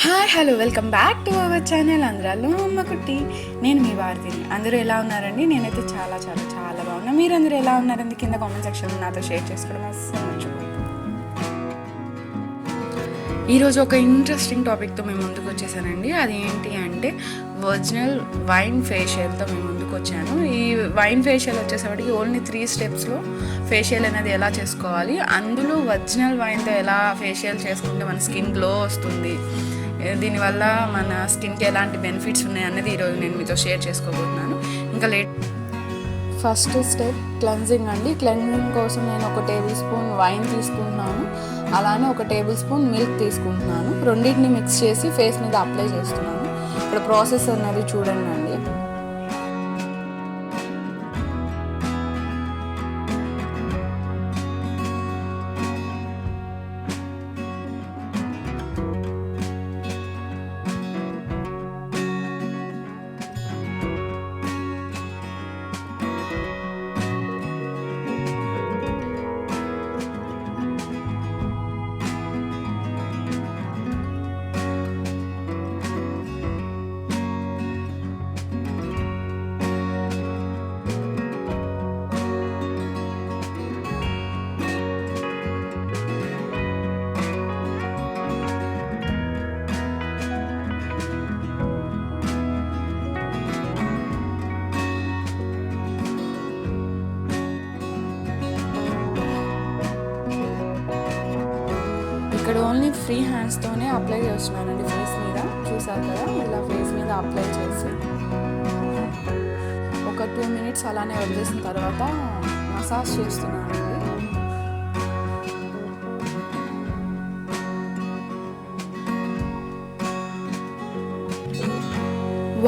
Hi hello welcome back to our channel ఆంధ్రాలో అమ్మకుట్టి. నేను మీ భారతిని. అందరూ ఎలా ఉన్నారండి? నేనైతే చాలా చాలా చాలా బాగున్నా. మీరందరూ ఎలా ఉన్నారండి? కింద కామెంట్ సెక్షన్లో నాతో షేర్ చేసుకోవడం అస్సలు మర్చిపోయింది. ఈరోజు ఒక ఇంట్రెస్టింగ్ టాపిక్తో మేము ముందుకు వచ్చేసానండి. అది ఏంటి అంటే ఒరిజినల్ వైన్ ఫేషియల్తో మేము ముందుకు వచ్చాను. ఈ వైన్ ఫేషియల్ వచ్చేసరికి ఓన్లీ 3 స్టెప్స్లో ఫేషియల్ అనేది ఎలా చేసుకోవాలి, అందులో ఒరిజినల్ వైన్తో ఎలా ఫేషియల్ చేసుకుంటే మన స్కిన్ గ్లో వస్తుంది, దీనివల్ల మన స్కిన్కి ఎలాంటి బెనిఫిట్స్ ఉన్నాయి అన్నది ఈరోజు నేను మీతో షేర్ చేసుకోబోతున్నాను. ఇంకా ఫస్ట్ స్టెప్ క్లెన్జింగ్ అండి. క్లెన్జింగ్ కోసం నేను 1 టేబుల్ స్పూన్ వైన్ తీసుకుంటున్నాను, అలానే 1 టేబుల్ స్పూన్ మిల్క్ తీసుకుంటున్నాను. రెండింటిని మిక్స్ చేసి ఫేస్ మీద అప్లై చేస్తున్నాను. ఇక్కడ ప్రాసెస్ అనేది చూడండి అండి. ఇక్కడ ఓన్లీ ఫ్రీ హ్యాండ్స్తోనే అప్లై చేస్తున్నానండి ఫేస్ మీద. చూసారు కదా, ఇలా ఫేస్ మీద అప్లై చేసి ఒక 2 మినిట్స్ అలానే వదిలేసిన తర్వాత మసాజ్ చేస్తున్నానండి.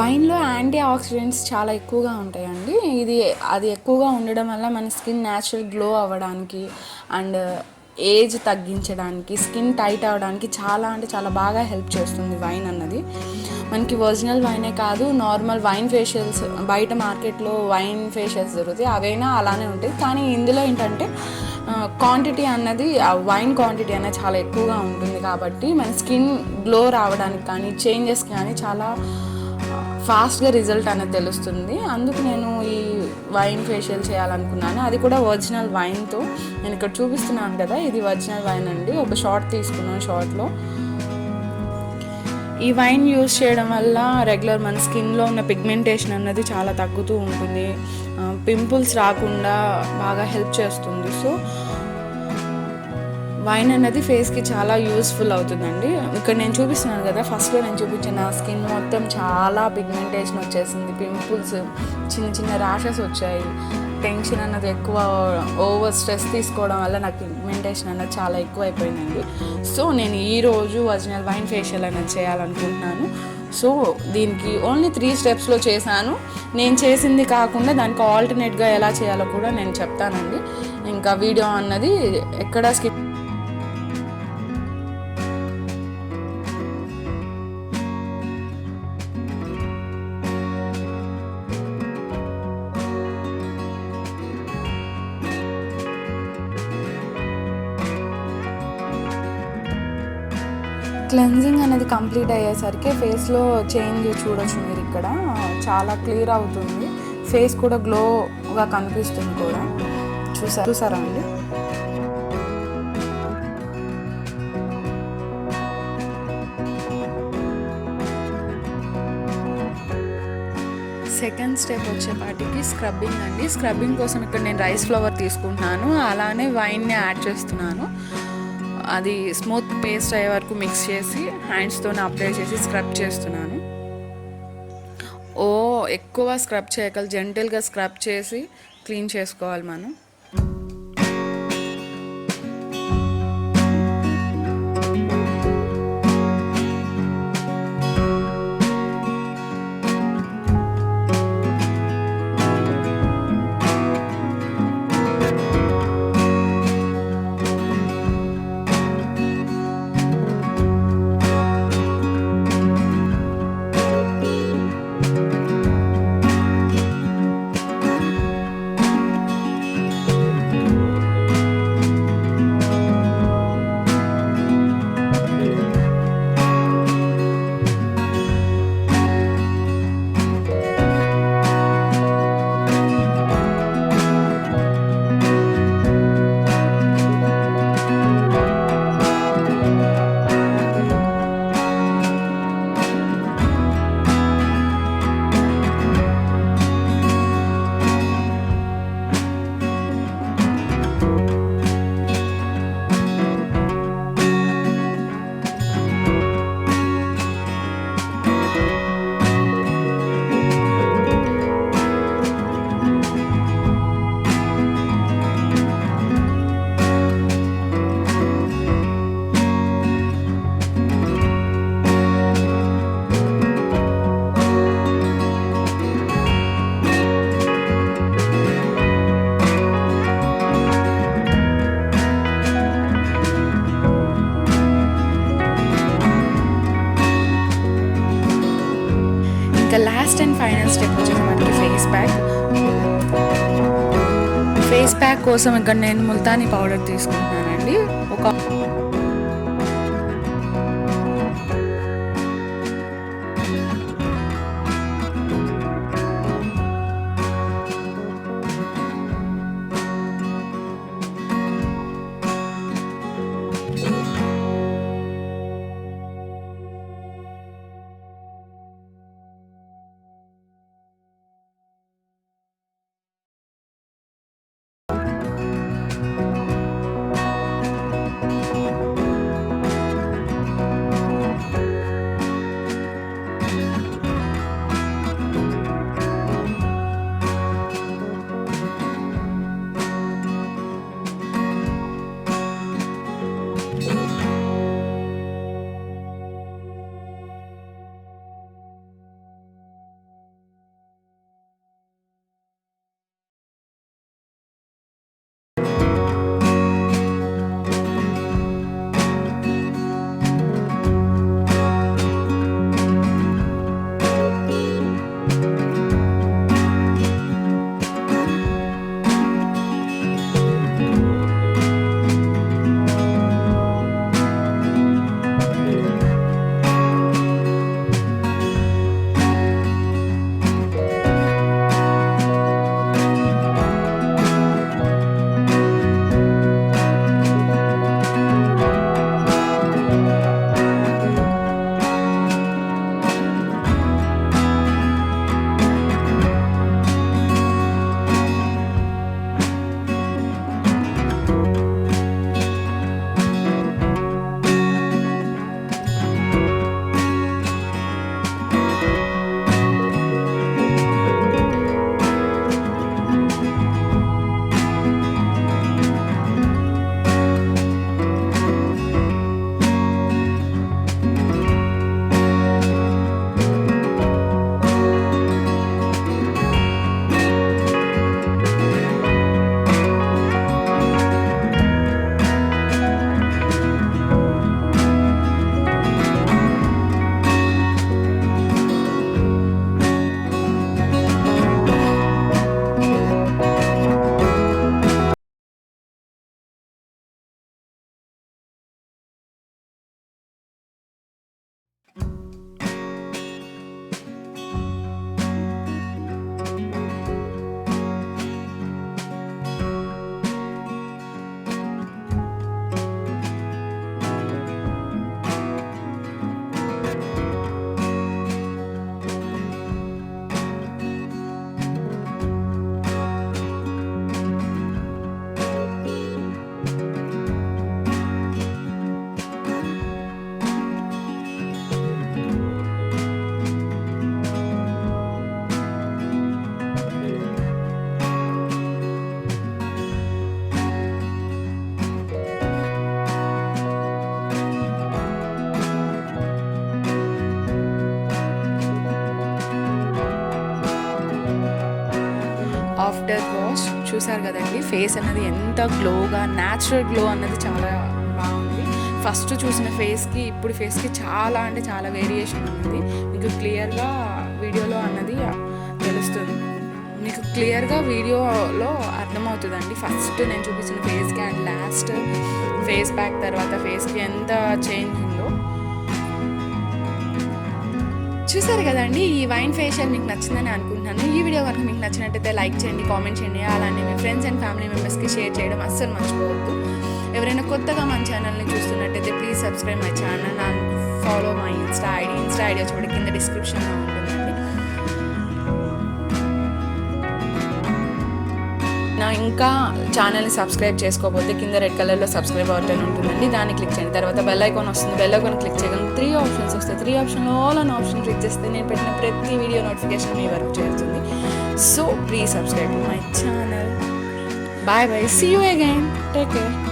వైన్లో యాంటీ ఆక్సిడెంట్స్ చాలా ఎక్కువగా ఉంటాయండి. అది ఎక్కువగా ఉండడం వల్ల మన స్కిన్ న్యాచురల్ గ్లో అవ్వడానికి అండ్ ఏజ్ తగ్గించడానికి, స్కిన్ టైట్ అవ్వడానికి చాలా అంటే చాలా బాగా హెల్ప్ చేస్తుంది వైన్ అన్నది. మనకి ఒరిజినల్ వైనే కాదు, నార్మల్ వైన్ ఫేషియల్స్ బయట మార్కెట్లో వైన్ ఫేషియల్స్ దొరుకుతాయి, అవైనా అలానే ఉంటాయి. కానీ ఇందులో ఏంటంటే క్వాంటిటీ అన్నది, వైన్ క్వాంటిటీ అనేది చాలా ఎక్కువగా ఉంటుంది కాబట్టి మన స్కిన్ గ్లో రావడానికి కానీ చేంజెస్ కానీ చాలా ఫాస్ట్గా రిజల్ట్ అనేది తెలుస్తుంది. అందుకు నేను ఈ వైన్ ఫేషియల్ చేయాలనుకున్నాను, అది కూడా ఒరిజినల్ వైన్తో. నేను ఇక్కడ చూపిస్తున్నాను కదా, ఇది ఒరిజినల్ వైన్ అండి. ఒక షార్ట్ తీసుకున్నాను. షార్ట్లో ఈ వైన్ యూజ్ చేయడం వల్ల రెగ్యులర్ మన స్కిన్లో ఉన్న పిగ్మెంటేషన్ అన్నది చాలా తగ్గుతూ ఉంటుంది, పింపుల్స్ రాకుండా బాగా హెల్ప్ చేస్తుంది. సో వైన్ అనేది ఫేస్కి చాలా యూస్ఫుల్ అవుతుందండి. ఇక్కడ నేను చూపిస్తున్నాను కదా, ఫస్ట్లో నేను చూపించిన నా స్కిన్ మొత్తం చాలా పిగ్మెంటేషన్ వచ్చేసింది, పింపుల్స్, చిన్న చిన్న ర్యాషెస్ వచ్చాయి. టెన్షన్ అన్నది ఎక్కువ, ఓవర్ స్ట్రెస్ తీసుకోవడం వల్ల నాకు పిగ్మెంటేషన్ అన్నది చాలా ఎక్కువ అయిపోయిందండి. సో నేను ఈరోజు ఒరిజినల్ వైన్ ఫేషియల్ అనేది చేయాలనుకుంటున్నాను. సో దీనికి ఓన్లీ 3 స్టెప్స్లో చేశాను. నేను చేసింది కాకుండా దానికి ఆల్టర్నేట్గా ఎలా చేయాలో కూడా నేను చెప్తానండి. ఇంకా వీడియో అన్నది ఎక్కడా స్కిప్. క్లెన్జింగ్ అనేది కంప్లీట్ అయ్యేసరికి ఫేస్లో చేంజ్ చూడొచ్చు మీరు. ఇక్కడ చాలా క్లియర్ అవుతుంది, ఫేస్ కూడా గ్లోగా కనిపిస్తుంది కూడా. చూసారా అండి? సెకండ్ స్టెప్ వచ్చేపాటికి స్క్రబ్బింగ్ అండి. స్క్రబ్బింగ్ కోసం ఇక్కడ నేను రైస్ ఫ్లవర్ తీసుకుంటున్నాను, అలానే వైన్ని యాడ్ చేస్తున్నాను. అది స్మూత్ పేస్ట్ అయ్యే వరకు మిక్స్ చేసి హ్యాండ్స్తోనే అప్లై చేసి స్క్రబ్ చేస్తున్నాను. ఎక్కువ స్క్రబ్ చేయగలి, జెంటిల్గా స్క్రబ్ చేసి క్లీన్ చేసుకోవాలి మనం. లాస్ట్ అండ్ ఫైనల్ స్టెప్ వచ్చేసి మనకి ఫేస్ ప్యాక్ కోసం ఇక్కడ నేను ముల్తానీ పౌడర్ తీసుకుంటున్నానండి. ఒక ఆఫ్టర్ వాష్ చూసారు కదండి, ఫేస్ అనేది ఎంత గ్లోగా, న్యాచురల్ గ్లో అన్నది చాలా బాగుంది. ఫస్ట్ చూసిన ఫేస్కి ఇప్పుడు ఫేస్కి చాలా అంటే చాలా వేరియేషన్ ఉంది. మీకు క్లియర్గా వీడియోలో అన్నది తెలుస్తుంది, మీకు క్లియర్గా వీడియోలో అర్థమవుతుందండి. ఫస్ట్ నేను చూపించిన ఫేస్కి అండ్ లాస్ట్ ఫేస్ ప్యాక్ తర్వాత ఫేస్కి ఎంత చేంజ్ ఉందో చూసారు కదండి. ఈ వైన్ ఫేషియల్ మీకు నచ్చిందని అనుకుంటున్నాను. ఈ వీడియో కనుక మీకు నచ్చినట్టయితే లైక్ చేయండి, కామెంట్ చేయండి, అలానే మీ ఫ్రెండ్స్ అండ్ ఫ్యామిలీ మెంబర్స్కి షేర్ చేయడం అస్సలు మర్చిపోవద్దు. ఎవరైనా కొత్తగా మన ఛానల్ని చూస్తున్నట్టయితే please subscribe my channel and follow my Insta ID వచ్చి కింద డిస్క్రిప్షన్లో ఉంటుందండి. నా ఇంకా ఛానల్ని సబ్స్క్రైబ్ చేసుకోకపోతే కింద రెడ్ కలర్లో సబ్స్క్రైబ్ బటన్ ఉంటుందండి, దాన్ని క్లిక్ చేయండి. తర్వాత బెల్ ఐకాన్ వస్తుంది, బెల్ ఐకాన్ క్లిక్ చేయగానే 3 ఆప్షన్స్ వస్తాయి. 3 ఆప్షన్లో ఆల్ అన్ ఆప్షన్ క్లిక్ చేస్తే నేను పెట్టిన ప్రతి వీడియో నోటిఫికేషన్ మీ వరకు చేరుతుంది. So please subscribe to my channel. Bye bye, see you again, take care.